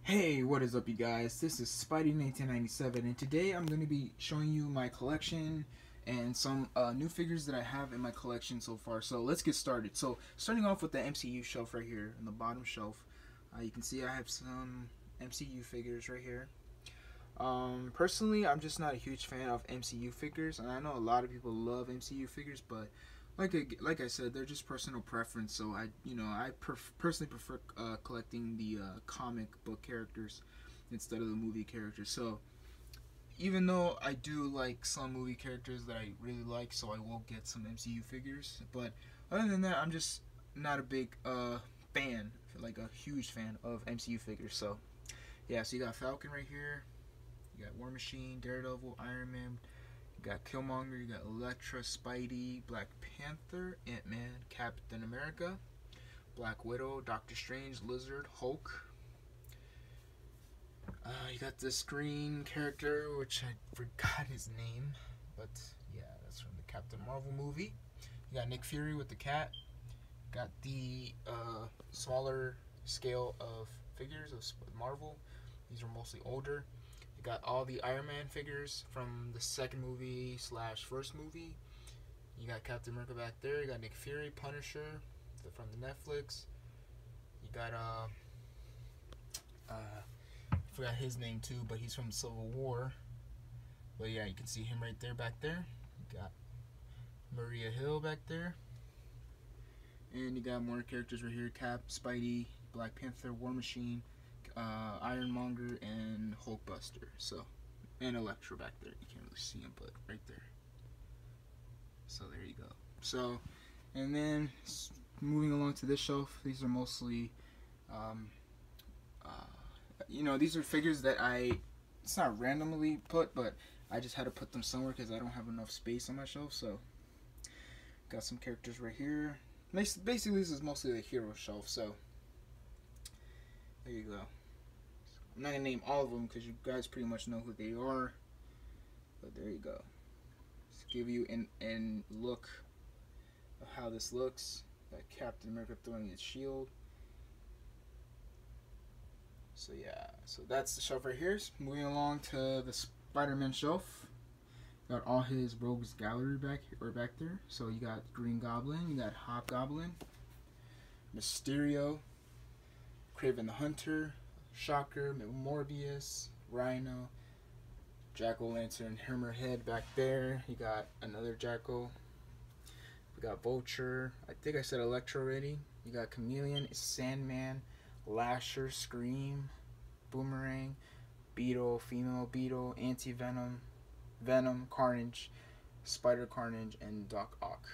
Hey, what is up you guys? This is Spidey1997 and today I'm going to be showing you my collection and some new figures that I have in my collection so far. So let's get started. So starting off with the MCU shelf right here on the bottom shelf, you can see I have some MCU figures right here. Personally, I'm just not a huge fan of MCU figures, and I know a lot of people love MCU figures, but like I said, they're just personal preference. So I personally prefer collecting the comic book characters instead of the movie characters. So even though I do like some movie characters that I really like, so I will get some MCU figures. But other than that, I'm just not a big fan, like a huge fan of MCU figures. So yeah, so you got Falcon right here, you got War Machine, Daredevil, Iron Man. You got Killmonger, you got Elektra, Spidey, Black Panther, Ant-Man, Captain America, Black Widow, Doctor Strange, Lizard, Hulk. You got this green character, which I forgot his name, but yeah, that's from the Captain Marvel movie. You got Nick Fury with the cat. Got the smaller scale of figures of Marvel. These are mostly older. Got all the Iron Man figures from the second movie / first movie. You got Captain America back there. You got Nick Fury, Punisher, from the Netflix. You got I forgot his name too, but he's from Civil War. But yeah, you can see him right there, back there. You got Maria Hill back there, and you got more characters right here: Cap, Spidey, Black Panther, War Machine, Ironmonger, and Hulkbuster. So, and Elektra back there. You can't really see him, but right there. So there you go. So, and then moving along to this shelf, these are mostly, these are figures that it's not randomly put, but I just had to put them somewhere because I don't have enough space on my shelf. So, got some characters right here. Basically, this is mostly the hero shelf. So, there you go. I'm not going to name all of them because you guys pretty much know who they are. But there you go. Just give you an look of how this looks. Got Captain America throwing his shield. So yeah, so that's the shelf right here. Moving along to the Spider-Man shelf. Got all his rogues gallery back there. So you got Green Goblin, you got Hobgoblin, Mysterio, Kraven the Hunter, Shocker, Morbius, Rhino, Jack-O-Lantern, Hammerhead back there. You got another Jackal. We got Vulture. I think I said Elektra already. You got Chameleon, Sandman, Lasher, Scream, Boomerang, Beetle, Female Beetle, Anti-Venom, Venom, Carnage, Spider Carnage, and Doc Ock.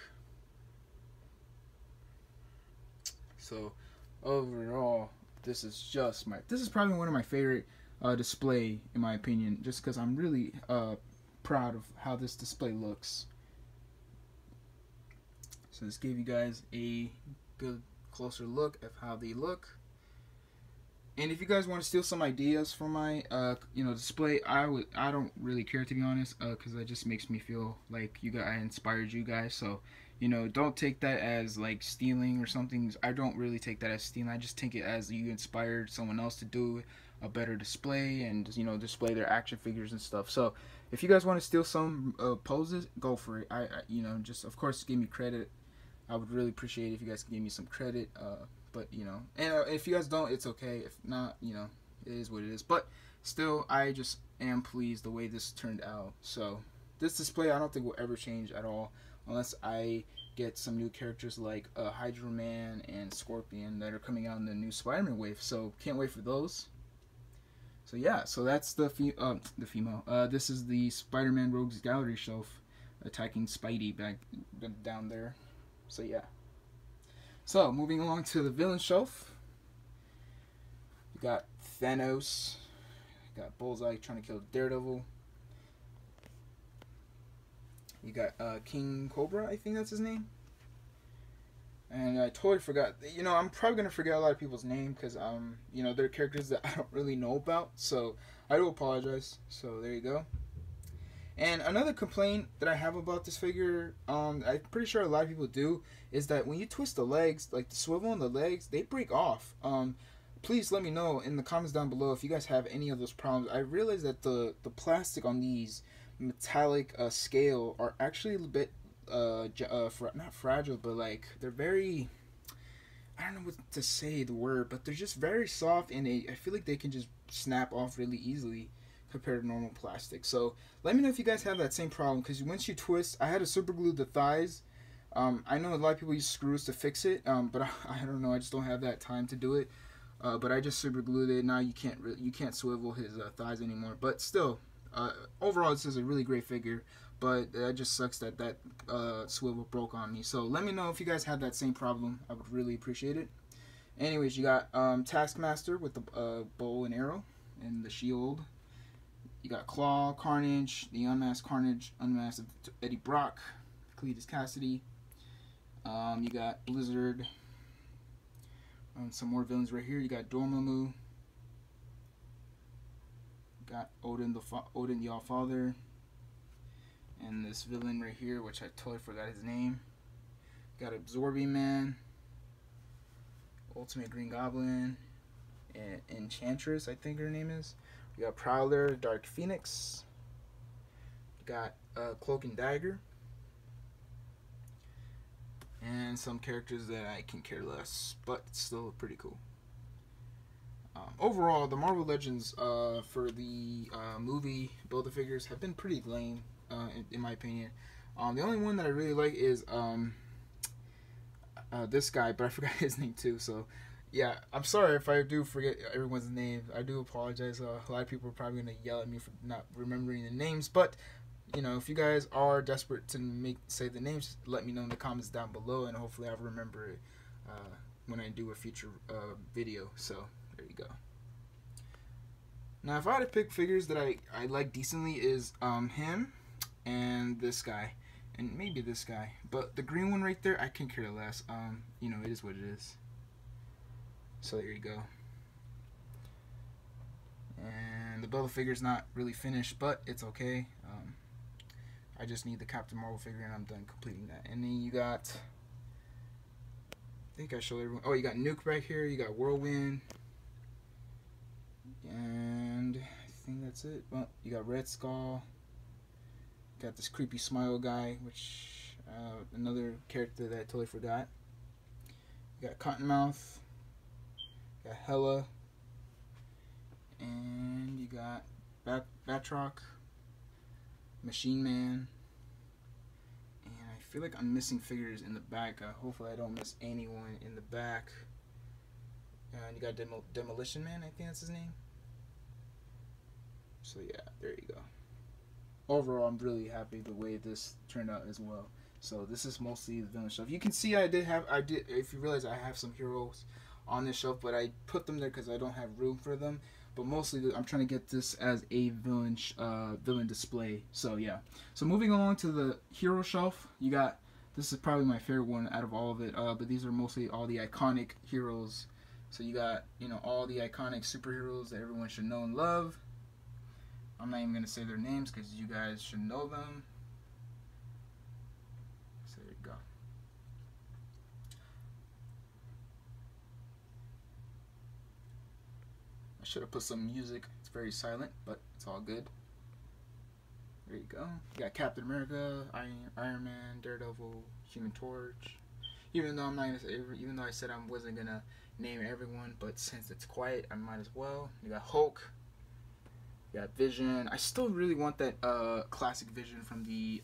So overall, this is probably one of my favorite display, in my opinion, just because I'm really proud of how this display looks. So this gave you guys a good closer look of how they look. And if you guys want to steal some ideas from my display, I don't really care, to be honest, because that just makes me feel like I inspired you guys. So don't take that as like stealing or something. I don't really take that as stealing. I just take it as you inspired someone else to do a better display and display their action figures and stuff. So if you guys want to steal some poses, go for it. Just of course give me credit. I would really appreciate it if you guys could give me some credit. But and if you guys don't, it's okay. If not, it is what it is. But still, I just am pleased the way this turned out. So this display, I don't think will ever change at all, unless I get some new characters like Hydro Man and Scorpion that are coming out in the new Spider-Man wave. So can't wait for those. So yeah, so that's the female. This is the Spider-Man Rogues Gallery shelf attacking Spidey back down there. So yeah. So moving along to the villain shelf, you got Thanos, you got Bullseye trying to kill Daredevil. You got King Cobra, I think that's his name. And I totally forgot. I'm probably gonna forget a lot of people's name because they're characters that I don't really know about. So I do apologize. So there you go. And another complaint that I have about this figure, I'm pretty sure a lot of people do, is that when you twist the legs, like the swivel on the legs, they break off. please let me know in the comments down below if you guys have any of those problems. I realize that the plastic on these metallic scale are actually a bit not fragile, but like they're very, I don't know what to say the word, but they're just very soft, and I feel like they can just snap off really easily compared to normal plastic. So let me know if you guys have that same problem, because once you twist, I had to super glue the thighs. I know a lot of people use screws to fix it, but I don't know, I just don't have that time to do it. But I just super glued it. Now you can't swivel his thighs anymore. But still, overall this is a really great figure. But that just sucks that swivel broke on me. So let me know if you guys have that same problem. I would really appreciate it. Anyways, you got Taskmaster with the bow and arrow and the shield. You got Claw, Carnage, the Unmasked Carnage, Unmasked Eddie Brock, Cletus Cassidy. You got Blizzard. Some more villains right here. You got Dormammu. Got Odin the All-Father. And this villain right here, which I totally forgot his name. Got Absorbing Man. Ultimate Green Goblin. And Enchantress, I think her name is. You got Prowler, Dark Phoenix. You got Cloak and Dagger. And some characters that I can care less, but still pretty cool. Overall, the Marvel Legends for the movie Build-A-Figures have been pretty lame, in my opinion. The only one that I really like is this guy, but I forgot his name too. So, yeah, I'm sorry if I do forget everyone's name. I do apologize. A lot of people are probably going to yell at me for not remembering the names, but you know, if you guys are desperate to say the names, let me know in the comments down below, and hopefully I'll remember it when I do a future video. So there you go. Now, if I had to pick figures that I like decently, is him and this guy, and maybe this guy, but the green one right there, I can care less. You know, it is what it is. So there you go. And the Build-A-Figure's not really finished, but it's okay. I just need the Captain Marvel figure, and I'm done completing that. And then you got, I think I showed everyone. Oh, you got Nuke back here. You got Whirlwind, and I think that's it. Well, you got Red Skull. Got this creepy smile guy, which another character that I totally forgot. You got Cottonmouth. You got Hela, and you got Batroc. Machine Man, and I feel like I'm missing figures in the back. Hopefully I don't miss anyone in the back. And you got Demolition Man, I think that's his name. So yeah, there you go. Overall, I'm really happy the way this turned out as well. So this is mostly the villain shelf. You can see I did. If you realize, I have some heroes on this shelf, but I put them there because I don't have room for them. But mostly, I'm trying to get this as a villain display. So yeah. So moving along to the hero shelf, you got, this is probably my favorite one out of all of it. But these are mostly all the iconic heroes. So you got, you know, all the iconic superheroes that everyone should know and love. I'm not even gonna say their names because you guys should know them. So there you go. I should have put some music. It's very silent, but it's all good. There you go. You got Captain America, Iron Man, Daredevil, Human Torch. Even though I'm not gonna say, even though I said I wasn't gonna name everyone, but since it's quiet, I might as well. You got Hulk. You got Vision. I still really want that classic Vision from the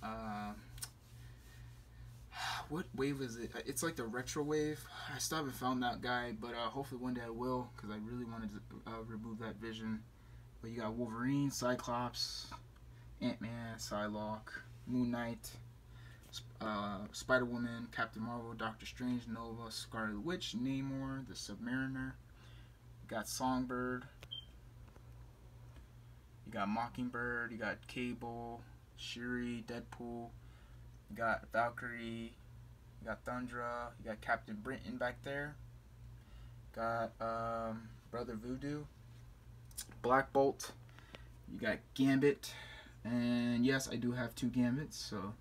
what wave is it? It's like the retro wave. I still haven't found that guy, but hopefully one day I will, because I really wanted to remove that Vision. But you got Wolverine, Cyclops, Ant-Man, Psylocke, Moon Knight, Spider-Woman, Captain Marvel, Doctor Strange, Nova, Scarlet Witch, Namor, the Submariner. You got Songbird. You got Mockingbird. You got Cable, Shuri, Deadpool. You got Valkyrie. You got Thundra. You got Captain Britain back there. Got Brother Voodoo. Black Bolt. You got Gambit. And yes, I do have 2 Gambits, so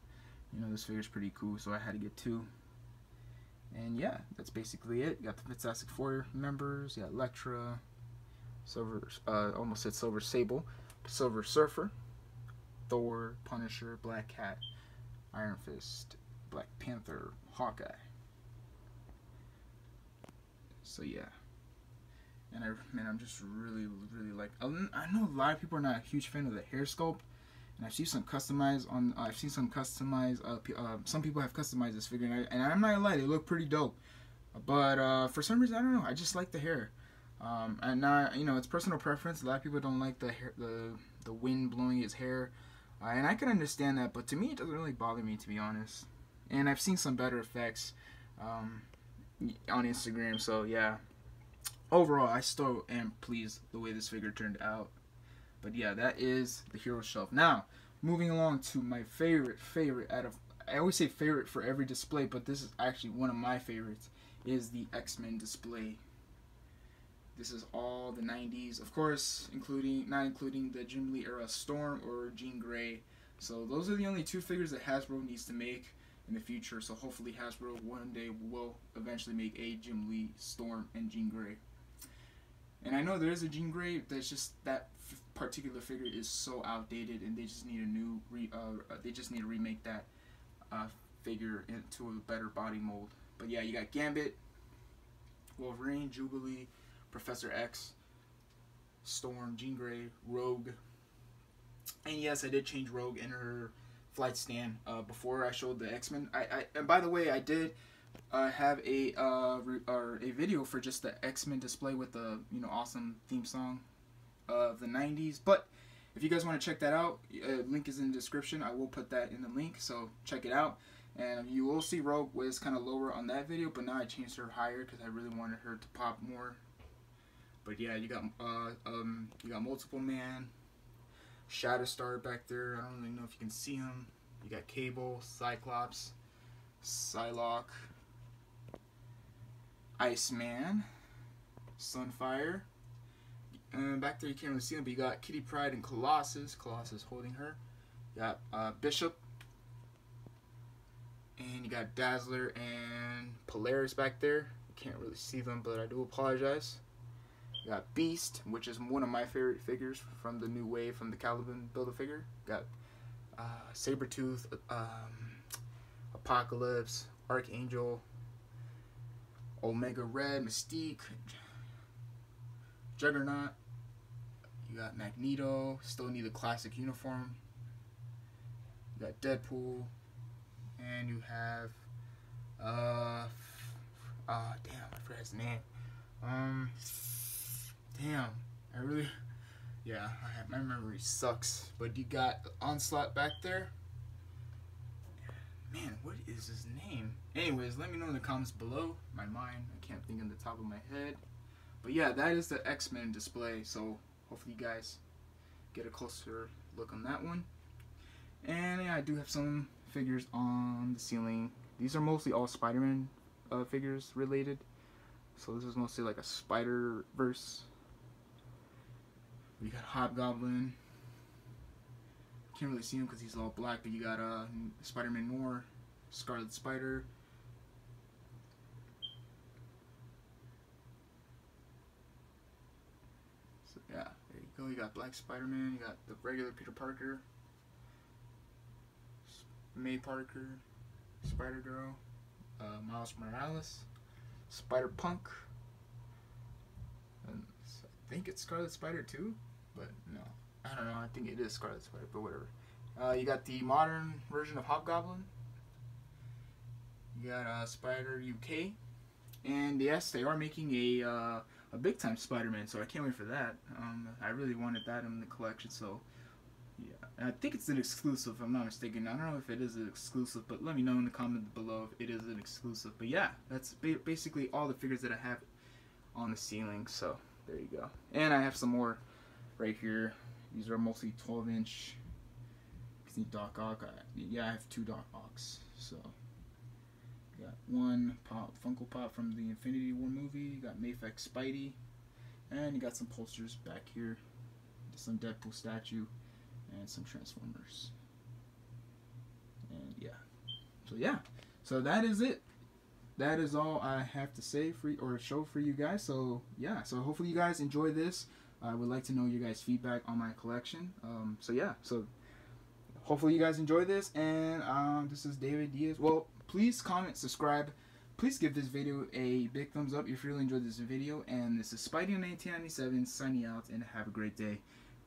you know this figure's pretty cool, so I had to get 2. And yeah, that's basically it. You got the Fantastic Four members. You got Elektra, Silver, almost said Silver Sable, Silver Surfer, Thor, Punisher, Black Cat, Iron Fist, Black Panther, Hawkeye. So yeah. And I'm just really like. I know a lot of people are not a huge fan of the hair sculpt, and I've seen some customized on. I've seen some customized. Some people have customized this figure, and I'm not gonna lie, they look pretty dope. But for some reason, I don't know. I just like the hair. And not, it's personal preference. A lot of people don't like the hair, the wind blowing his hair, and I can understand that. But to me, it doesn't really bother me, to be honest. And I've seen some better effects on Instagram. So yeah. Overall, I still am pleased the way this figure turned out. But yeah, that is the hero shelf. Now, moving along to my favorite out of... I always say favorite for every display, but this is actually one of my favorites, is the XMen Display. This is all the 90s, of course, not including the Jim Lee era Storm or Jean Grey. So those are the only two figures that Hasbro needs to make in the future. So hopefully Hasbro one day will eventually make a Jim Lee, Storm, and Jean Grey. And I know there is a Jean Grey, that's just that particular figure is so outdated, and they just need a new they just need to remake that figure into a better body mold. But yeah, you got Gambit, Wolverine, Jubilee, Professor X, Storm, Jean Grey, Rogue. And yes, I did change Rogue in her flight stand before I showed the X-Men. And by the way, I did have a video for just the X-Men display with the awesome theme song of the 90s. But if you guys want to check that out, link is in the description. I will put that in the link, so check it out. And you will see Rogue was kind of lower on that video, but now I changed her higher because I really wanted her to pop more. But yeah, you got Multiple Man, Shatterstar back there. I don't really know if you can see him. You got Cable, Cyclops, Psylocke, Iceman, Sunfire. And back there you can't really see him, but you got Kitty Pryde and Colossus. Colossus holding her. You got Bishop. And you got Dazzler and Polaris back there. You can't really see them, but I do apologize. You got Beast, which is one of my favorite figures from the new wave from the Caliban Build-A-Figure. Got Sabretooth, Apocalypse, Archangel, Omega Red, Mystique, Juggernaut. You got Magneto, still need the classic uniform. You got Deadpool, and you have damn, I forgot his name. Damn, my memory sucks. But you got Onslaught back there. Man, what is his name? Anyways, let me know in the comments below. My mind, I can't think on the top of my head. But yeah, that is the X-Men display. So hopefully you guys get a closer look on that one. And yeah, I do have some figures on the ceiling. These are mostly all Spider-Man figures related. So this is mostly like a Spider-Verse. You got Hobgoblin. Can't really see him because he's all black, but you got Spider-Man Noir, Scarlet Spider. So yeah, there you go. You got Black Spider-Man. You got the regular Peter Parker, May Parker, Spider-Girl, Miles Morales, Spider-Punk, and I think it's Scarlet Spider too, but no. I don't know, I think it is Scarlet Spider, but whatever. You got the modern version of Hobgoblin. You got Spider UK. And yes, they are making a big time Spider-Man, so I can't wait for that. I really wanted that in the collection, so yeah. And I think it's an exclusive, if I'm not mistaken. I don't know if it is an exclusive, but let me know in the comments below if it is an exclusive. But yeah, that's basically all the figures that I have on the ceiling, so there you go. And I have some more right here. These are mostly 12-inch. See Doc Ock. I have two Doc Ocks. So, got one Funko Pop from the Infinity War movie. You got Mayfix Spidey. And you got some posters back here. Some Deadpool statue. And some Transformers. And yeah. So, yeah. So, that is it. that is all I have to say or show for you guys. So yeah, so hopefully you guys enjoy this. I would like to know your guys' feedback on my collection. So yeah, so hopefully you guys enjoy this. And this is David Diaz. Well, please comment, subscribe. Please give this video a big thumbs up if you really enjoyed this video. And this is SpiderMan 1997 signing out, and have a great day.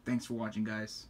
Thanks for watching, guys.